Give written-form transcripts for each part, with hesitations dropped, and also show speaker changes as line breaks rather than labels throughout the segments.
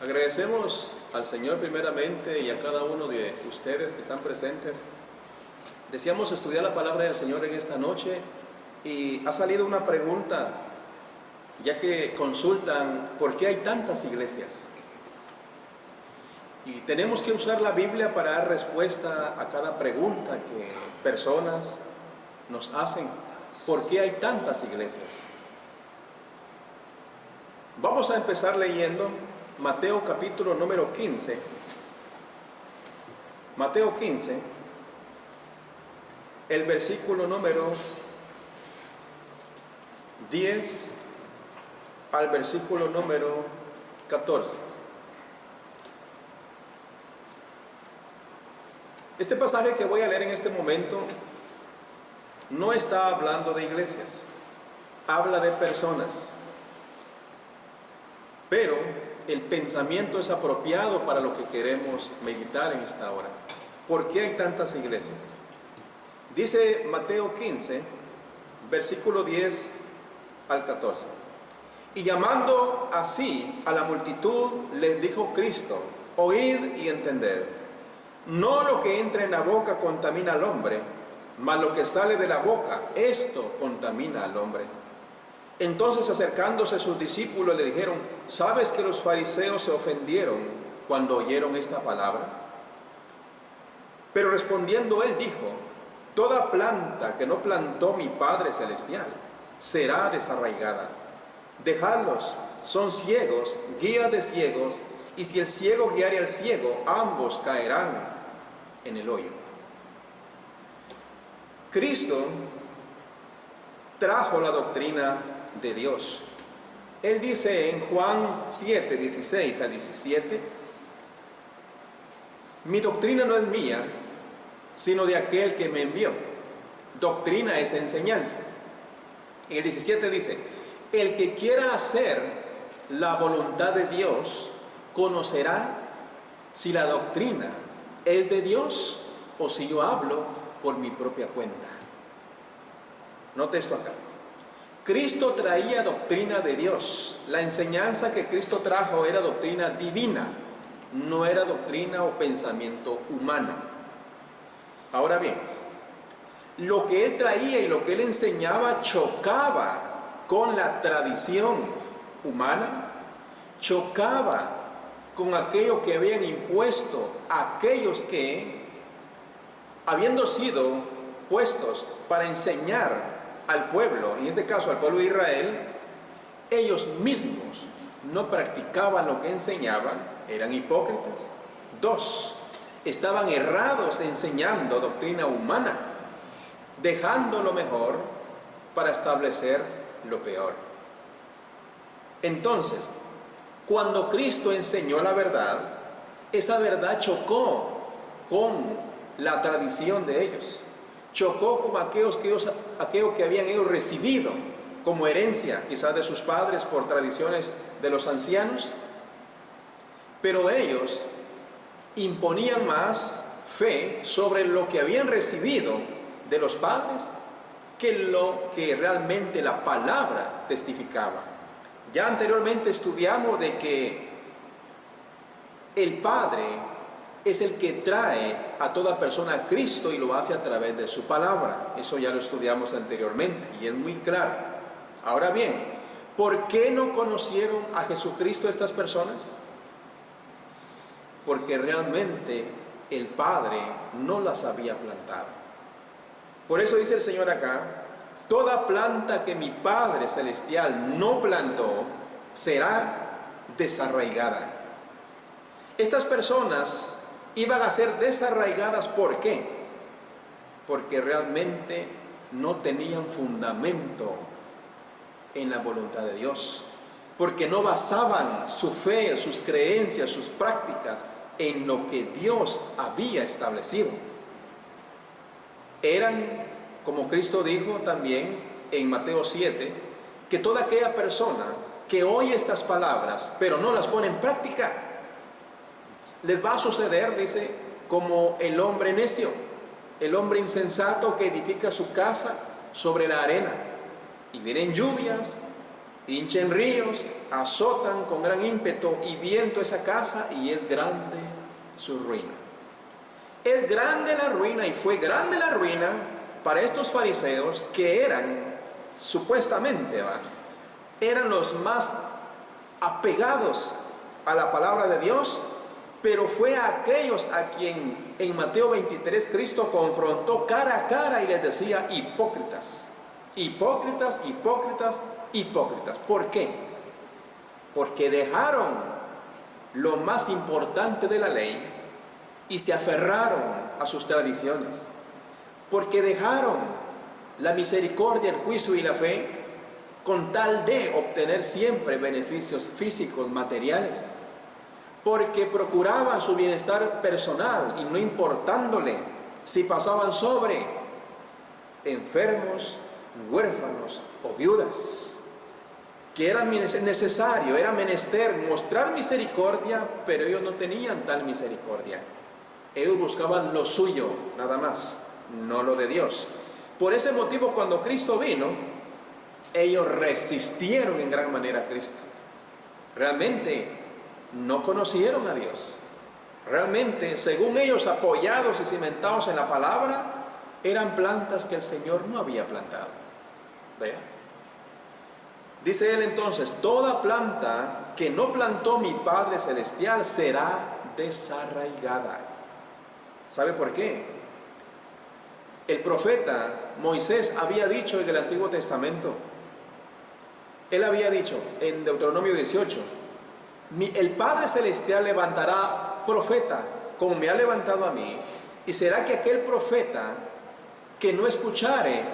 Agradecemos al Señor primeramente y a cada uno de ustedes que están presentes. Deseamos estudiar la palabra del Señor en esta noche y ha salido una pregunta, ya que consultan por qué hay tantas iglesias. Y tenemos que usar la Biblia para dar respuesta a cada pregunta que personas nos hacen. ¿Por qué hay tantas iglesias? Vamos a empezar leyendo Mateo capítulo número 15. Mateo 15, el versículo número 10 al versículo número 14. Este pasaje que voy a leer en este momento no está hablando de iglesias, habla de personas. Pero el pensamiento es apropiado para lo que queremos meditar en esta hora. ¿Por qué hay tantas iglesias? Dice Mateo 15, versículo 10 al 14. Y llamando así a la multitud, les dijo Cristo: oíd y entended. No lo que entra en la boca contamina al hombre, mas lo que sale de la boca, esto contamina al hombre. Entonces, acercándose a sus discípulos, le dijeron: ¿sabes que los fariseos se ofendieron cuando oyeron esta palabra? Pero respondiendo él dijo: toda planta que no plantó mi Padre Celestial será desarraigada. Dejadlos, son ciegos, guía de ciegos, y si el ciego guiare al ciego, ambos caerán en el hoyo. Cristo trajo la doctrina de Dios. Él dice en Juan 7, 16 al 17: mi doctrina no es mía, sino de aquel que me envió. Doctrina es enseñanza. En el 17 dice: el que quiera hacer la voluntad de Dios conocerá si la doctrina es de Dios o si yo hablo por mi propia cuenta. Note esto acá. Cristo traía doctrina de Dios. La enseñanza que Cristo trajo era doctrina divina, no era doctrina o pensamiento humano. Ahora bien, lo que Él traía y lo que Él enseñaba chocaba con la tradición humana, chocaba con aquello que habían impuesto aquellos que, habiendo sido puestos para enseñar al pueblo, en este caso al pueblo de Israel, ellos mismos no practicaban lo que enseñaban, eran hipócritas. 2, estaban errados enseñando doctrina humana, dejando lo mejor para establecer lo peor. Entonces, cuando Cristo enseñó la verdad, esa verdad chocó con la tradición de ellos, chocó con aquello que habían ellos recibido como herencia, quizás de sus padres por tradiciones de los ancianos, pero ellos imponían más fe sobre lo que habían recibido de los padres que lo que realmente la palabra testificaba. Ya anteriormente estudiamos de que el Padre es el que trae a toda persona a Cristo y lo hace a través de su palabra. Eso ya lo estudiamos anteriormente y es muy claro. Ahora bien, ¿por qué no conocieron a Jesucristo estas personas? Porque realmente el Padre no las había plantado. Por eso dice el Señor acá: toda planta que mi Padre Celestial no plantó será desarraigada. Estas personas iban a ser desarraigadas. ¿Por qué? Porque realmente no tenían fundamento en la voluntad de Dios, porque no basaban su fe, sus creencias, sus prácticas en lo que Dios había establecido. Eran, como Cristo dijo también en Mateo 7, que toda aquella persona que oye estas palabras pero no las pone en práctica, les va a suceder, dice, como el hombre necio, el hombre insensato que edifica su casa sobre la arena, y vienen lluvias, hinchen ríos, azotan con gran ímpetu y viento esa casa, y es grande su ruina. Es grande la ruina, y fue grande la ruina para estos fariseos, que eran, supuestamente, eran los más apegados a la palabra de Dios, pero fue a aquellos a quien en Mateo 23 Cristo confrontó cara a cara y les decía: hipócritas, hipócritas, hipócritas, hipócritas. ¿Por qué? Porque dejaron lo más importante de la ley y se aferraron a sus tradiciones. Porque dejaron la misericordia, el juicio y la fe con tal de obtener siempre beneficios físicos, materiales. Porque procuraban su bienestar personal y no importándole si pasaban sobre enfermos, huérfanos o viudas. Que era necesario, era menester mostrar misericordia, pero ellos no tenían tal misericordia. Ellos buscaban lo suyo, nada más, no lo de Dios. Por ese motivo, cuando Cristo vino, ellos resistieron en gran manera a Cristo. Realmente no conocieron a Dios. Realmente, según ellos, apoyados y cimentados en la palabra, eran plantas que el Señor no había plantado. ¿Vea? Dice él entonces: toda planta que no plantó mi Padre Celestial será desarraigada. ¿Sabe por qué? El profeta Moisés había dicho en el Antiguo Testamento, él había dicho en Deuteronomio 18: el Padre Celestial levantará profeta como me ha levantado a mí, y será que aquel profeta que no escuchare,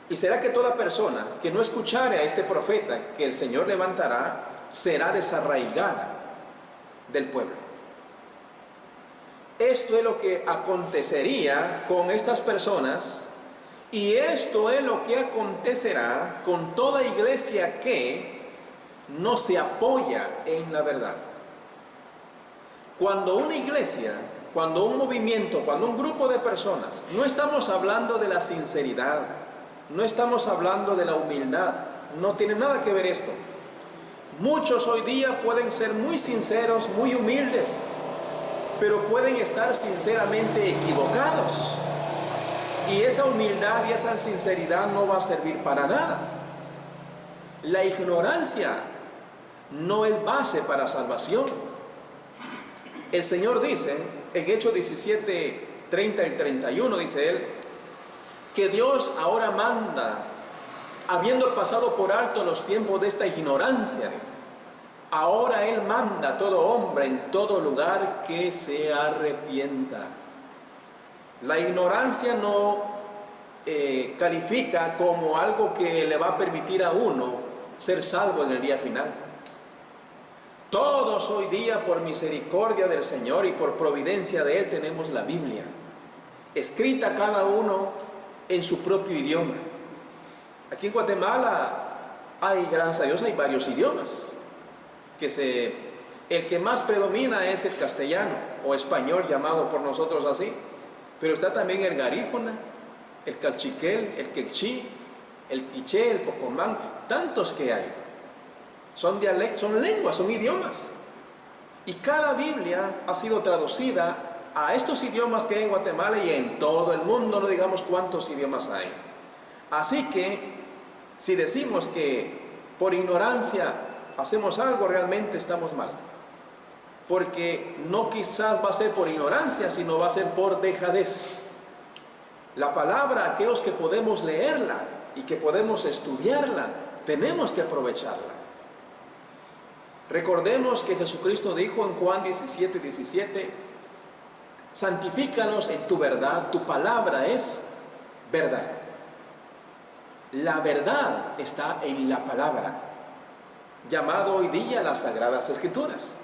y será que toda persona que no escuchare a este profeta que el Señor levantará, será desarraigada del pueblo. Esto es lo que acontecería con estas personas, y esto es lo que acontecerá con toda iglesia que no se apoya en la verdad. Cuando una iglesia, cuando un movimiento, cuando un grupo de personas, no estamos hablando de la sinceridad, no estamos hablando de la humildad, no tiene nada que ver esto. Muchos hoy día pueden ser muy sinceros, muy humildes, pero pueden estar sinceramente equivocados. Y esa humildad y esa sinceridad no va a servir para nada. La ignorancia no es base para salvación. El Señor dice en Hechos 17, 30 y 31, dice él, que Dios ahora manda, habiendo pasado por alto los tiempos de esta ignorancia, dice, ahora Él manda a todo hombre en todo lugar que se arrepienta. La ignorancia no califica como algo que le va a permitir a uno ser salvo en el día final. Todos hoy día, por misericordia del Señor y por providencia de Él, tenemos la Biblia, escrita cada uno en su propio idioma. Aquí en Guatemala hay, gracias a Dios, hay varios idiomas. El que más predomina es el castellano o español, llamado por nosotros así, pero está también el garífuna, el calchiquel, el quechí, el quiché, el pocomán, tantos que hay. Son dialectos, son lenguas, son idiomas, y cada Biblia ha sido traducida a estos idiomas que hay en Guatemala y en todo el mundo, no digamos cuántos idiomas hay. Así que si decimos que por ignorancia hacemos algo, realmente estamos mal, porque no quizás va a ser por ignorancia, sino va a ser por dejadez. La palabra, aquellos que podemos leerla y que podemos estudiarla, tenemos que aprovecharla. Recordemos que Jesucristo dijo en Juan 17, 17, santifícalos en tu verdad, tu palabra es verdad. La verdad está en la palabra, llamado hoy día las Sagradas Escrituras.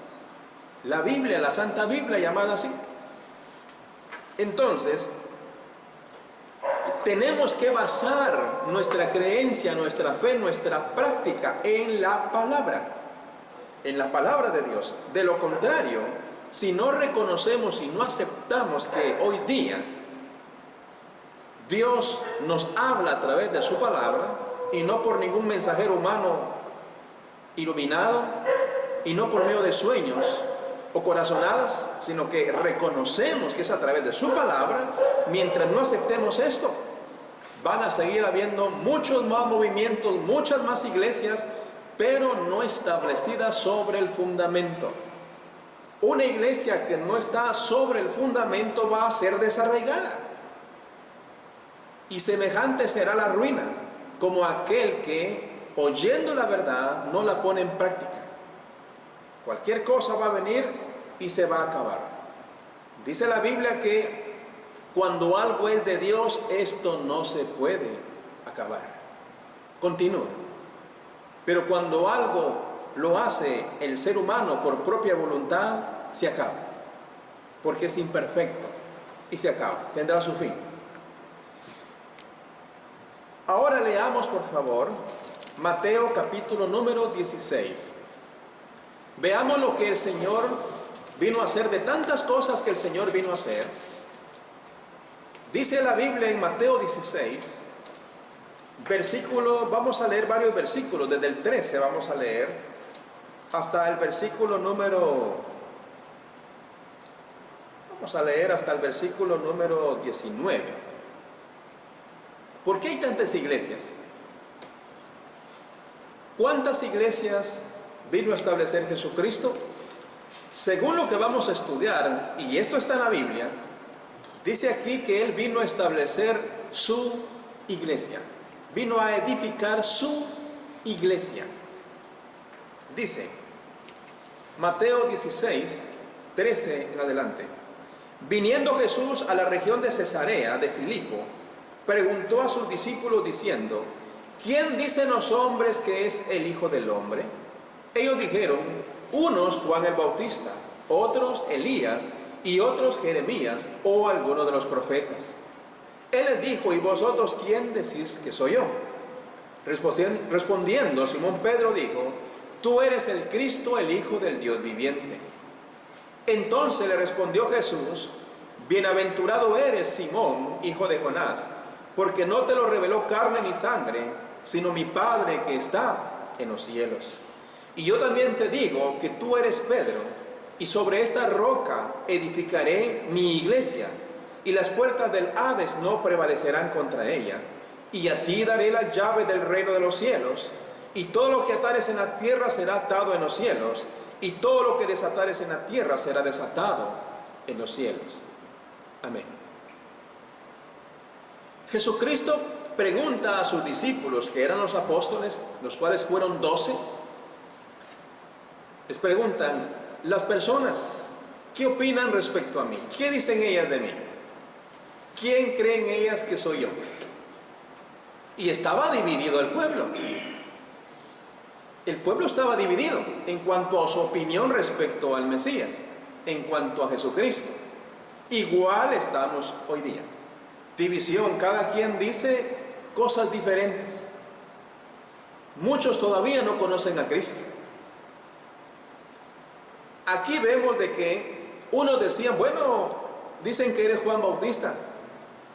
La Biblia, la Santa Biblia, llamada así. Entonces, tenemos que basar nuestra creencia, nuestra fe, nuestra práctica en la palabra de Dios. De lo contrario, si no reconocemos y no aceptamos que hoy día Dios nos habla a través de su palabra y no por ningún mensajero humano iluminado, y no por medio de sueños o corazonadas, sino que reconocemos que es a través de su palabra. Mientras no aceptemos esto, van a seguir habiendo muchos más movimientos, muchas más iglesias, pero no establecidas sobre el fundamento. Una iglesia que no está sobre el fundamento va a ser desarraigada, y semejante será la ruina, como aquel que, oyendo la verdad, no la pone en práctica. Cualquier cosa va a venir y se va a acabar. Dice la Biblia que cuando algo es de Dios, esto no se puede acabar. Continúa. Pero cuando algo lo hace el ser humano por propia voluntad, se acaba. Porque es imperfecto y se acaba. Tendrá su fin. Ahora leamos, por favor, Mateo capítulo número 16. Veamos lo que el Señor vino a hacer, de tantas cosas que el Señor vino a hacer. Dice la Biblia en Mateo 16, vamos a leer varios versículos, desde el 13 vamos a leer hasta el versículo número, vamos a leer hasta el versículo número 19. ¿Por qué hay tantas iglesias? ¿Cuántas iglesias vino a establecer Jesucristo? Según lo que vamos a estudiar, y esto está en la Biblia, dice aquí que Él vino a establecer su iglesia. Vino a edificar su iglesia. Dice, Mateo 16, 13 en adelante. Viniendo Jesús a la región de Cesarea de Filipo, preguntó a sus discípulos diciendo: ¿quién dicen los hombres que es el Hijo del Hombre? Ellos dijeron: unos Juan el Bautista, otros Elías, y otros Jeremías o alguno de los profetas. Él les dijo: ¿y vosotros quién decís que soy yo? Respondiendo Simón Pedro dijo: tú eres el Cristo, el Hijo del Dios viviente. Entonces le respondió Jesús: bienaventurado eres, Simón, hijo de Jonás, porque no te lo reveló carne ni sangre, sino mi Padre que está en los cielos. Y yo también te digo que tú eres Pedro, y sobre esta roca edificaré mi iglesia, y las puertas del Hades no prevalecerán contra ella. Y a ti daré las llaves del reino de los cielos, y todo lo que atares en la tierra será atado en los cielos, y todo lo que desatares en la tierra será desatado en los cielos. Amén. Jesucristo pregunta a sus discípulos, que eran los apóstoles, los cuales fueron 12, les preguntan: las personas, ¿qué opinan respecto a mí? ¿Qué dicen ellas de mí? ¿Quién creen ellas que soy yo? Y estaba dividido el pueblo. El pueblo estaba dividido en cuanto a su opinión respecto al Mesías, en cuanto a Jesucristo. Igual estamos hoy día. División, cada quien dice cosas diferentes. Muchos todavía no conocen a Cristo. Aquí vemos de que unos decían: bueno, dicen que eres Juan Bautista,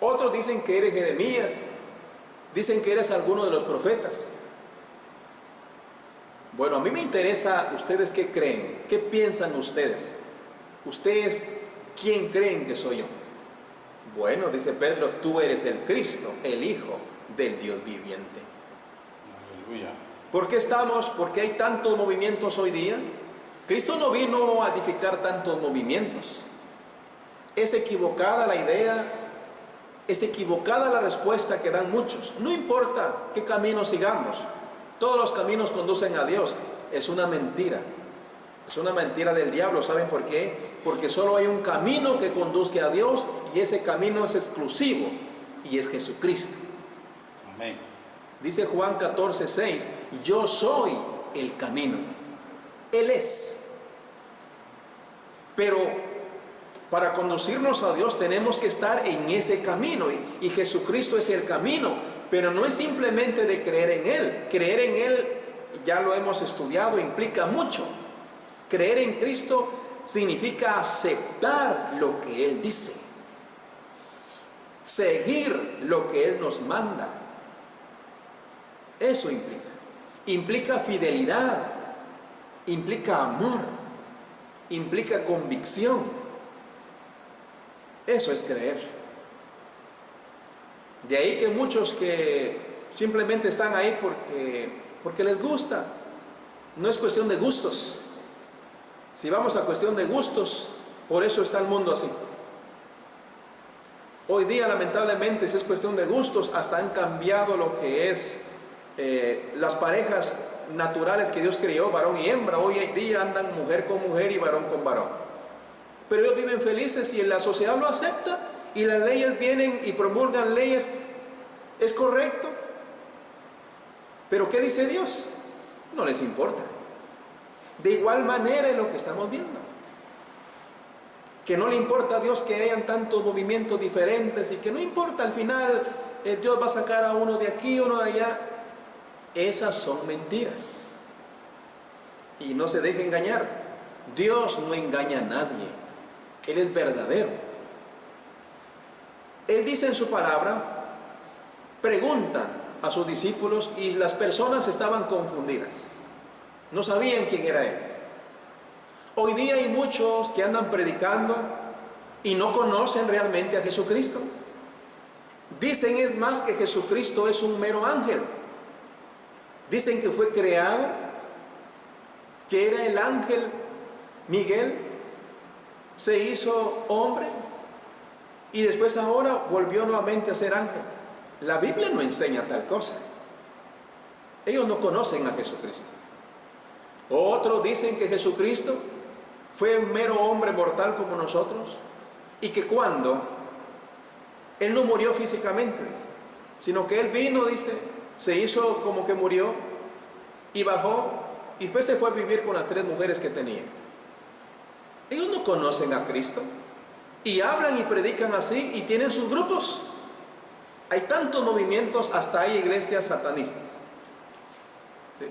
otros dicen que eres Jeremías, dicen que eres alguno de los profetas. Bueno, a mí me interesa, ¿ustedes qué creen? ¿Qué piensan ustedes? ¿Ustedes quién creen que soy yo? Bueno, dice Pedro: tú eres el Cristo, el Hijo del Dios viviente.
Aleluya.
¿Por qué hay tantos movimientos hoy día? Cristo no vino a edificar tantos movimientos. Es equivocada la idea, es equivocada la respuesta que dan muchos. No importa qué camino sigamos, todos los caminos conducen a Dios. Es una mentira. Es una mentira del diablo. ¿Saben por qué? Porque solo hay un camino que conduce a Dios, y ese camino es exclusivo, y es Jesucristo.
Amén.
Dice Juan 14:6, yo soy el camino. Él es. Pero para conducirnos a Dios tenemos que estar en ese camino, y Jesucristo es el camino. Pero no es simplemente de creer en Él. Creer en Él, ya lo hemos estudiado, implica mucho. Creer en Cristo significa aceptar lo que Él dice, seguir lo que Él nos manda. Eso implica fidelidad, implica amor, implica convicción. Eso es creer. De ahí que muchos que simplemente están ahí porque les gusta. No es cuestión de gustos. Si vamos a cuestión de gustos, por eso está el mundo así. Hoy día, lamentablemente, si es cuestión de gustos, hasta han cambiado lo que es las parejas naturales que Dios creó, varón y hembra. Hoy día andan mujer con mujer y varón con varón. Pero ellos viven felices y la sociedad lo acepta, y las leyes vienen y promulgan leyes. ¿Es correcto? ¿Pero qué dice Dios? No les importa. De igual manera es lo que estamos viendo. Que no le importa a Dios que hayan tantos movimientos diferentes, y que no importa, al final Dios va a sacar a uno de aquí, uno de allá. Esas son mentiras. Y no se deje engañar. Dios no engaña a nadie. Él es verdadero. Él dice en su palabra, pregunta a sus discípulos, y las personas estaban confundidas. No sabían quién era Él. Hoy día hay muchos que andan predicando y no conocen realmente a Jesucristo. Dicen, es más, que Jesucristo es un mero ángel. Dicen que fue creado, que era el ángel Miguel, se hizo hombre y después ahora volvió nuevamente a ser ángel. La Biblia no enseña tal cosa. Ellos no conocen a Jesucristo. Otros dicen que Jesucristo fue un mero hombre mortal como nosotros, y que cuando Él no murió físicamente, dice, sino que Él vino, dice, se hizo como que murió y bajó, y después se fue a vivir con las 3 mujeres que tenía. Ellos no conocen a Cristo y hablan y predican así, y tienen sus grupos. Hay tantos movimientos, hasta hay iglesias satanistas. ¿Sí?